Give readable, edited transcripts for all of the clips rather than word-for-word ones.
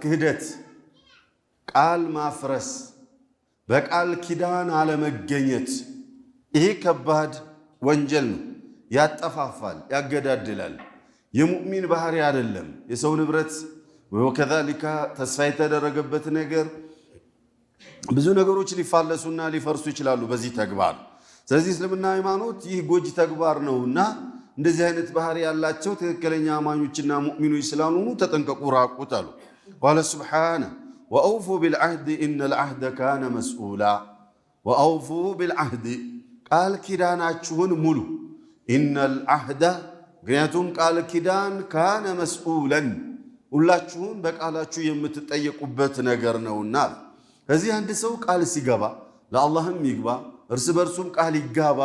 ክህደት፣ ቃል ማፍረስ፣ በቃል ኪዳን አለመገኘት ይሄ ከባድ ወንጀል ነው። ያጠፋፋል፣ ያገዳድላል። የሙእሚን ባህሪ አይደለም። የሰው ንብረት ወከዛሊካ ተስፋ የተደረገበት ነገር ብዙ ነገሮች ሊፋለሱና ሊፈርሱ ይችላሉ በዚህ ተግባር። ስለዚህ እስልምና ሃይማኖት ይህ ጎጂ ተግባር ነውና እንደዚህ አይነት ባህሪ ያላቸው ትክክለኛ አማኞችና ሙእሚኖች ስላልሆኑ ተጠንቀቁ፣ ራቁት አሉ። ቃለ ሱብሓነ ወአውፉ ቢልዓህድ ኢነል ዓህደ ካነ መስኡላ። ወአውፉ ቢልዓህድ ቃል ኪዳናችሁን ሙሉ። ኢነል ዓህደ ምክንያቱም ቃል ኪዳን ካነ መስኡለን ሁላችሁም በቃላችሁ የምትጠየቁበት ነገር ነውና። ከዚህ አንድ ሰው ቃል ሲገባ ለአላህም ይግባ እርስ በርሱም ቃል ይጋባ።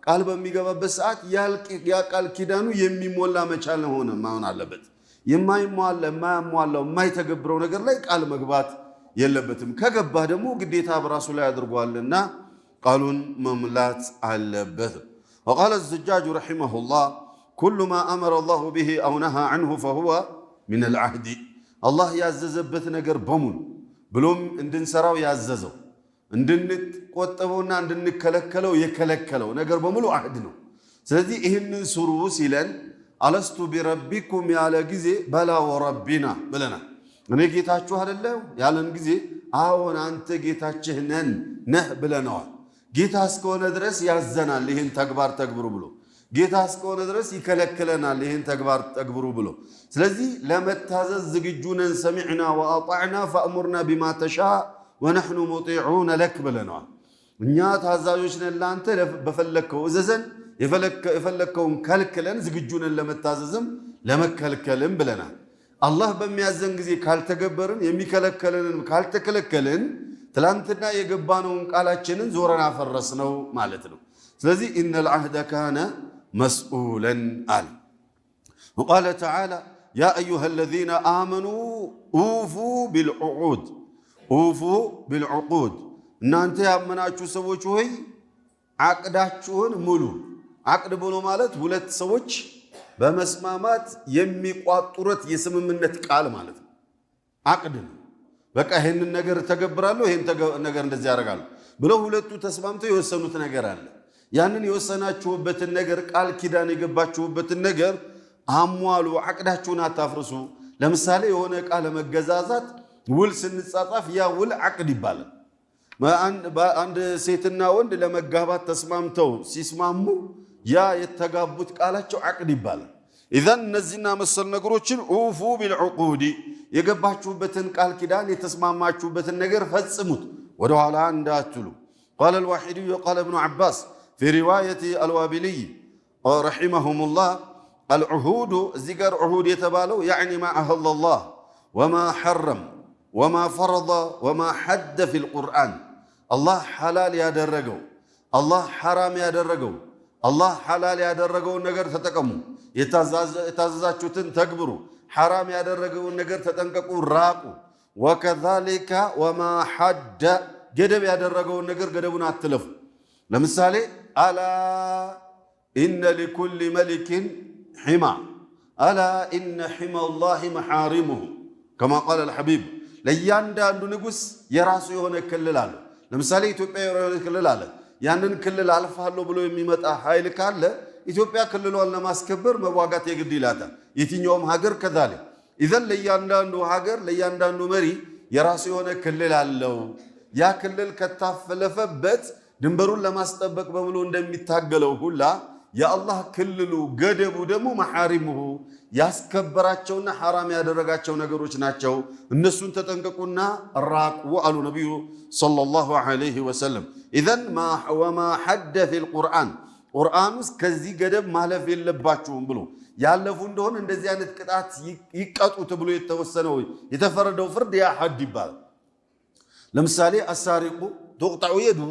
ቃል በሚገባበት ሰዓት ያ ቃል ኪዳኑ የሚሞላ መቻል ሆነ ማሆን አለበት። የማያሟላው የማይተገብረው ነገር ላይ ቃል መግባት የለበትም። ከገባ ደግሞ ግዴታ በራሱ ላይ አድርጓልና ቃሉን መምላት አለበት። وقال الزجاج رحمه الله كل ما أمر الله به أو نهى عنه فهو من العهد. الله ያዘዘበት ነገር በሙሉ ብሎም እንድንሰራው ያዘዘው እንድንቆጠበውና እንድንከለከለው የከለከለው ነገር በሙሉ አህድ ነው። ስለዚህ ይህንን ስሩ ሲለን አለስቱ ቢረቢኩም ያለ ጊዜ በላ ወረቢና ብለናል። እኔ ጌታችሁ አይደለሁ ያለን ጊዜ አዎን አንተ ጌታችን ነህ ብለነዋል። ጌታ እስከሆነ ድረስ ያዘናል ይህን ተግባር ተግብሩ ብሎ፣ ጌታ እስከሆነ ድረስ ይከለክለናል ይህን ተግባር ተግብሩ ብሎ። ስለዚህ ለመታዘዝ ዝግጁ ነን። ሰሚዕና ወአጣዕና ፈእሙርና ቢማ ተሻ ወነሕኑ ሙጢዑነ ለክ ብለነዋል። እኛ ታዛዦች ነን ለአንተ በፈለግከው እዘዘን፣ የፈለግከውን ከልክለን ዝግጁ ነን ለመታዘዝም ለመከልከልም ብለናል። አላህ በሚያዘን ጊዜ ካልተገበርን የሚከለከለንን ካልተከለከልን ትላንትና የገባነውን ቃላችንን ዞረን አፈረስነው ማለት ነው። ስለዚህ ኢነል ዓህደ ካነ መስኡለን አለ። ወቃለ ተዓላ ያ አዩሃ አለዚነ አመኑ ኡፉ ቢልዑቁድ ኡፉ ቢልዑቁድ እናንተ ያመናችሁ ሰዎች ሆይ አቅዳችሁን ሙሉ። አቅድ ብሎ ማለት ሁለት ሰዎች በመስማማት የሚቋጡረት የስምምነት ቃል ማለት ነው። አቅድ ነው። በቃ ይሄንን ነገር ተገብራለሁ ይሄን ነገር እንደዚህ ያደርጋሉ ብለው ሁለቱ ተስማምተው የወሰኑት ነገር አለ። ያንን የወሰናችሁበትን ነገር ቃል ኪዳን የገባችሁበትን ነገር አሟሉ። አቅዳችሁን አታፍርሱ። ለምሳሌ የሆነ ቃል ለመገዛዛት ውል ስንጻጻፍ ያ ውል አቅድ ይባላል። አንድ ሴትና ወንድ ለመጋባት ተስማምተው ሲስማሙ ያ የተጋቡት ቃላቸው አቅድ ይባላል። ኢዘን እነዚህና መሰል ነገሮችን ኡፉ ቢልዑቁድ የገባችሁበትን ቃል ኪዳን የተስማማችሁበትን ነገር ፈጽሙት፣ ወደኋላ እንዳትሉ። ቃለ አልዋሒድዩ ወቃለ እብኑ ዓባስ ፊ ሪዋየት አልዋቢልይ ረሒመሁሙላህ አልዑሁዱ እዚህ ጋር ዑሁድ የተባለው ያዕኒ ማ አሀለ ላህ ወማ ሐረም ወማ ፈረደ ወማ ሐደ ፊል ቁርአን አላህ ሐላል ያደረገው አላህ ሐራም ያደረገው አላህ ሐላል ያደረገውን ነገር ተጠቀሙ፣ የታዘዛችሁትን ተግብሩ፣ ሐራም ያደረገውን ነገር ተጠንቀቁ፣ ራቁ። ወከዛሊካ ወማ ሐደ ገደብ ያደረገውን ነገር ገደቡን አትለፉ። ለምሳሌ አላ ኢነ ሊኩሊ መሊክን ሒማ አላ ኢነ ሒማ ላሂ መሓሪሙሁ ከማ ቃለ አልሐቢብ ለእያንዳንዱ ንጉሥ የራሱ የሆነ ክልል አለ። ለምሳሌ ኢትዮጵያ የሆነ ክልል አለ። ያንን ክልል አልፋለሁ ብሎ የሚመጣ ኃይል ካለ ኢትዮጵያ ክልሏን ለማስከበር መዋጋት የግድ ይላታል። የትኛውም ሀገር ከዛሊክ ኢዘን ለእያንዳንዱ ሀገር ለእያንዳንዱ መሪ የራሱ የሆነ ክልል አለው። ያ ክልል ከታፈለፈበት ድንበሩን ለማስጠበቅ በሙሉ እንደሚታገለው ሁላ የአላህ ክልሉ ገደቡ ደግሞ መሐሪሙሁ ያስከበራቸውና ሐራም ያደረጋቸው ነገሮች ናቸው። እነሱን ተጠንቀቁና ራቁ አሉ ነቢዩ ሰለላሁ ዐለይሂ ወሰለም። ኢዘን ወማ ሐደ ፊል ቁርአን ቁርአን ውስጥ ከዚህ ገደብ ማለፍ የለባችሁም ብሎ ያለፉ እንደሆነ እንደዚህ አይነት ቅጣት ይቀጡ ተብሎ የተወሰነው የተፈረደው ፍርድ ያ ሐድ ይባላል። ለምሳሌ አሳሪቁ ትቁጠዑ የዱ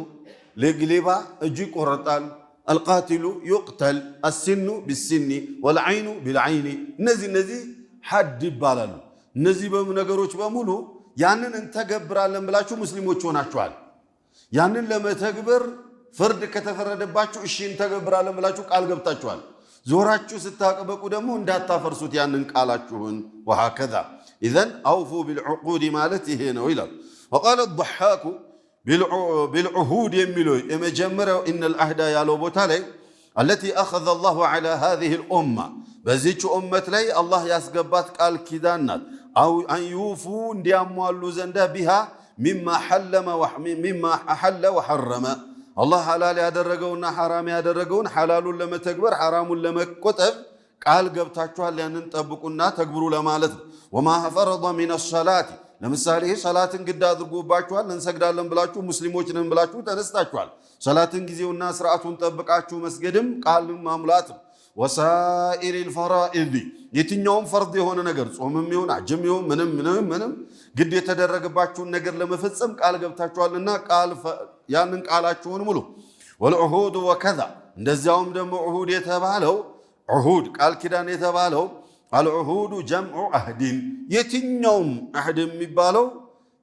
ሌባ እጁ ይቆረጣል። አልቃቲሉ ዩቅተል አሲኑ ቢሲኒ ወልዐይኑ ቢልዐይኒ እነዚህ ሐድ ይባላሉ። እነዚህ ነገሮች በሙሉ ያንን እንተገብራለን ብላችሁ ሙስሊሞች ሆናችኋል። ያንን ለመተግበር ፍርድ ከተፈረደባችሁ እሺ እንተገብራለን ብላችሁ ቃል ገብታችኋል። ዞራችሁ ስታቀበቁ ደግሞ እንዳታፈርሱት ያንን ቃላችሁን። ወሃከዛ ኢዘን አውፉ ቢልዑቁድ ማለት ይሄ ነው ይላል። ወቃለ አضሓኩ ቢልዑሁድ የሚለው የመጀመሪያው ኢነል አህዳ ያለው ቦታ ላይ አለቲ አኸዘ አላሁ ዐላ ሃዚሂል ኡማ በዚች ኡመት ላይ አላህ ያስገባት ቃል ኪዳን ናት። አው አንዩፉ እንዲያሟሉ ዘንዳ ቢሃ ሚማ አሐለ ወሐረመ አላህ ሐላል ያደረገውና ሐራም ያደረገውን ሐላሉን ለመተግበር ሐራሙን ለመቆጠብ ቃል ገብታችኋል፣ ያንን ጠብቁና ተግብሩ ለማለት ነው። ወማ ፈረض ሚነ ሰላቲ ለምሳሌ ሰላትን ግድ አድርጎባችኋል፣ እንሰግዳለን ብላችሁ ሙስሊሞች ነን ብላችሁ ተነስታችኋል። ሰላትን ጊዜውና ስርዓቱን ጠብቃችሁ መስገድም ቃልን ማሙላት ነው። ወሳኢሪል ፈራኢድ የትኛውም ፈርድ የሆነ ነገር ጾምም ይሁን አጅም ይሁን ምንም ግድ የተደረገባችሁን ነገር ለመፈጸም ቃል ገብታችኋልና ያንን ቃላችሁን ሙሉ። ወልዑሁድ ወከዛ እንደዚያውም ደግሞ ዑሁድ የተባለው ዑሁድ ቃል ኪዳን የተባለው አልዑሁዱ ጀምዑ አህድን የትኛውም አህድ የሚባለው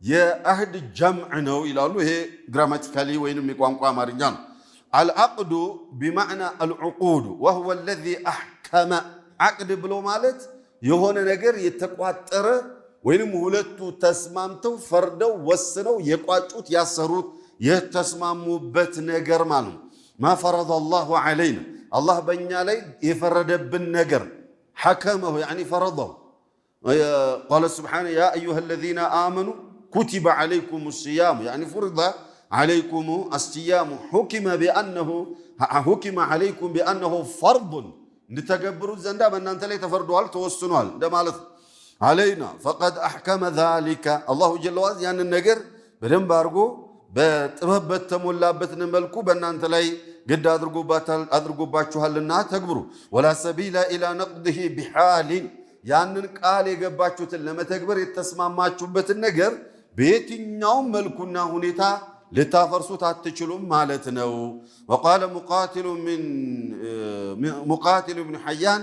የአህድ ጀምዕ ነው ይላሉ። ይሄ ግራማቲካሊ ወይንም የቋንቋ አማርኛ ነው። አልዓቅዱ ቢማዕና አልዑቁድ ወሁወ አለዚ አሕከመ ዓቅድ ብሎ ማለት የሆነ ነገር የተቋጠረ ወይንም ሁለቱ ተስማምተው ፈርደው ወስነው የቋጩት ያሰሩት የተስማሙበት ነገር ማለት ነው። ማ ፈረደ አላሁ ዐለይና አላህ በእኛ ላይ የፈረደብን ነገር ሐከመሁ ያኒ ፈረደሁ ቃለ ስብሓነ ያ አዩሃ አለዚነ አመኑ ኩቲበ ዐለይኩም ሲያሙ ያኒ ፍሪደ ዐለይኩም አስያሙ ሁኪመ ዐለይኩም ቢአነሁ ፈርዱን እንድተገብሩት ዘንዳ በእናንተ ላይ ተፈርዷል ተወስኗል እንደማለት ነው። ዐለይና ፈቀድ አሕከመ ዛሊከ አላሁ ጀለ ወዐላ ያንን ነገር በደንብ አድርጎ በጥበብ በተሞላበትን መልኩ በእናንተ ላይ ግድ አድርጎባችኋልና ተግብሩ። ወላ ሰቢላ ኢላ ነቅድህ ቢሓሊን ያንን ቃል የገባችሁትን ለመተግበር የተስማማችሁበትን ነገር በየትኛውም መልኩና ሁኔታ ልታፈርሱት አትችሉም ማለት ነው። ወቃለ ሙቃቲል ብን ሐያን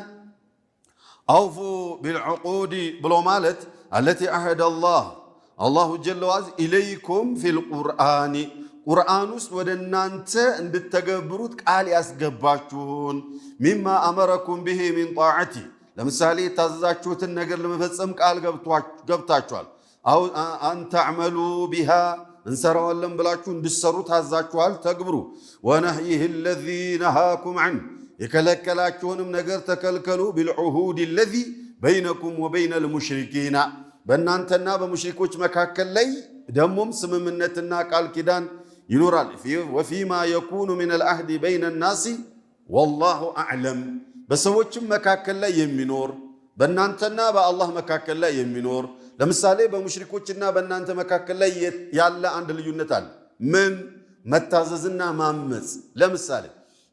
አውፉ ቢልዑቁድ ብሎ ማለት አለቲ አህደ አላሁ ጀለ ወዐላ ኢለይኩም ፊል ቁርአን ቁርአን ውስጥ ወደ እናንተ እንድተገብሩት ቃል ያስገባችሁን ሚማ አመረኩም ብሂ ሚን ጣዓቲ ለምሳሌ የታዘዛችሁትን ነገር ለመፈጸም ቃል ገብታችኋል። አው አንተዕመሉ ቢሃ እንሰራዋለን ብላችሁ እንድሰሩ ታዛችኋል፣ ተግብሩ። ወነህይህ አለዚ ነሃኩም ዐን የከለከላችሁንም ነገር ተከልከሉ። ቢልዑሁድ አለዚ በይነኩም ወበይነል ሙሽሪኪና በእናንተና በሙሽሪኮች መካከል ላይ ደሞም ስምምነትና ቃል ኪዳን ይኖራል። ወፊማ የኩኑ ሚነል አህዲ በይነ ናሲ ወላሁ አዕለም በሰዎችም መካከል ላይ የሚኖር በእናንተና በአላህ መካከል ላይ የሚኖር ለምሳሌ በሙሽሪኮችና በእናንተ መካከል ላይ ያለ አንድ ልዩነት አለ። ምን? መታዘዝና ማመፅ። ለምሳሌ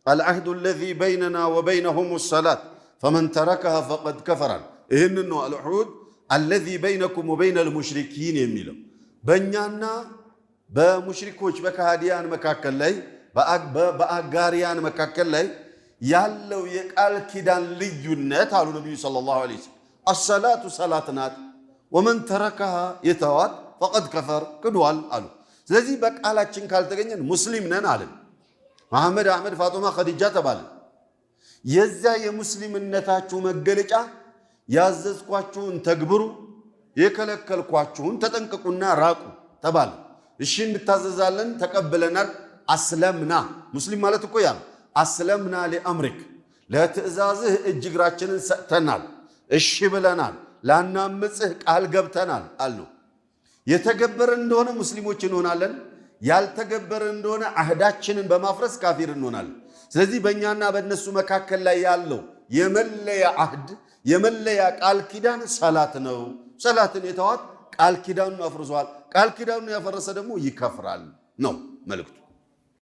አልዓህዱ አለዚ በይነና ወበይነሁም ሰላት ፈመን ተረከሃ ፈቀድ ከፈራል። ይህንን ነው አልዑሁድ አለዚ በይነኩም ወበይነል ሙሽሪኪን የሚለው በእኛና በሙሽሪኮች በካህዲያን መካከል ላይ በአጋሪያን መካከል ላይ ያለው የቃል ኪዳን ልዩነት አሉ ነቢዩ ሰለላሁ ዐለይሂ ወሰለም። አሰላቱ ሰላት ናት፣ ወመን ተረከሃ የተዋት ፈቀድ ከፈር ክዷል አሉ። ስለዚህ በቃላችን ካልተገኘን ሙስሊም ነን አለን። መሐመድ፣ አሕመድ፣ ፋጡማ፣ ኸዲጃ ተባለ። የዚያ የሙስሊምነታችሁ መገለጫ ያዘዝኳችሁን ተግብሩ፣ የከለከልኳችሁን ተጠንቀቁና ራቁ ተባለ። እሺ እንታዘዛለን፣ ተቀብለናል። አስለምና ሙስሊም ማለት እኮ ያ አስለምና ሊአምሪክ ለትእዛዝህ እጅ እግራችንን ሰጥተናል፣ እሺ ብለናል፣ ላናምፅህ ቃል ገብተናል አሉ። የተገበረ እንደሆነ ሙስሊሞች እንሆናለን፣ ያልተገበረ እንደሆነ አህዳችንን በማፍረስ ካፊር እንሆናለን። ስለዚህ በእኛና በእነሱ መካከል ላይ ያለው የመለያ አህድ የመለያ ቃል ኪዳን ሰላት ነው። ሰላትን የተዋት ቃል ኪዳኑን አፍርሷል። ቃል ኪዳኑን ያፈረሰ ደግሞ ይከፍራል ነው መልእክቱ።